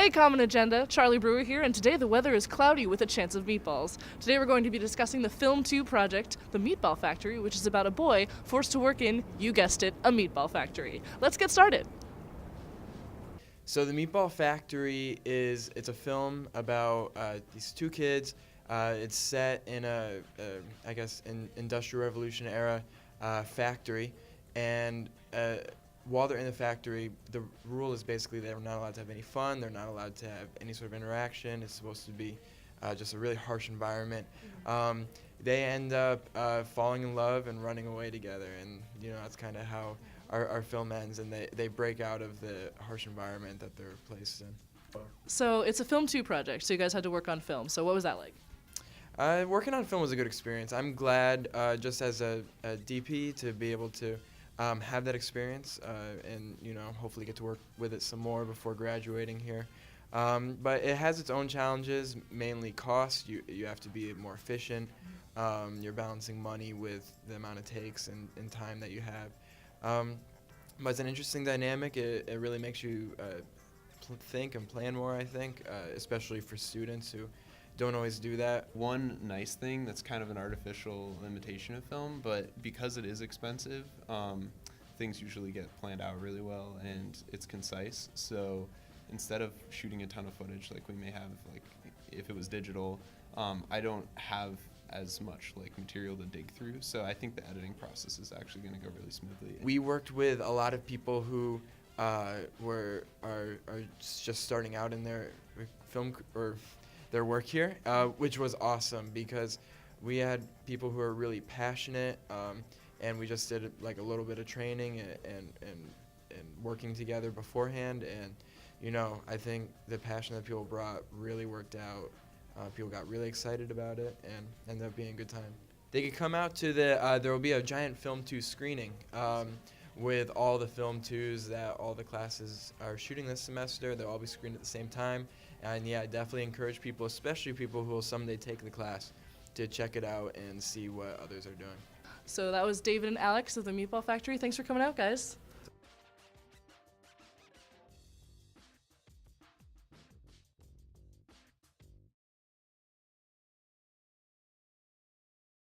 Hey, Common Agenda, Charlie Brewer here, and today the weather is cloudy with a chance of meatballs. Today we're going to be discussing the Film 2 project, The Meatball Factory, which is about a boy forced to work in, you guessed it, a meatball factory. Let's get started. So the Meatball Factory it's a film about these two kids. It's set in I guess, an Industrial Revolution era factory, and while they're in the factory, the rule is basically they're not allowed to have any fun. They're not allowed to have any sort of interaction. It's supposed to be just a really harsh environment. They end up falling in love and running away together, and that's kind of how our film ends, and they break out of the harsh environment that they're placed in. So it's a Film 2 project, so you guys had to work on film. So what was that like? Working on film was a good experience. I'm glad, just as a DP, to be able to have that experience and hopefully get to work with it some more before graduating here. But it has its own challenges, mainly cost. You have to be more efficient. You're balancing money with the amount it takes and time that you have. But it's an interesting dynamic. It really makes you think and plan more, I think, especially for students who don't always do that. One nice thing that's kind of an artificial limitation of film, but because it is expensive, things usually get planned out really well and it's concise. So instead of shooting a ton of footage like we may have, like if it was digital, I don't have as much material to dig through. So I think the editing process is actually going to go really smoothly. We worked with a lot of people who are just starting out in their film or their work here, which was awesome because we had people who are really passionate, and we just did a little bit of training and working together beforehand, and I think the passion that people brought really worked out. People got really excited about it and ended up being a good time. They could come out to there will be a giant Film 2 screening with all the Film 2s that all the classes are shooting this semester. They'll all be screened at the same time. And yeah, I definitely encourage people, especially people who will someday take the class, to check it out and see what others are doing. So that was David and Alex of the Meatball Factory. Thanks for coming out, guys.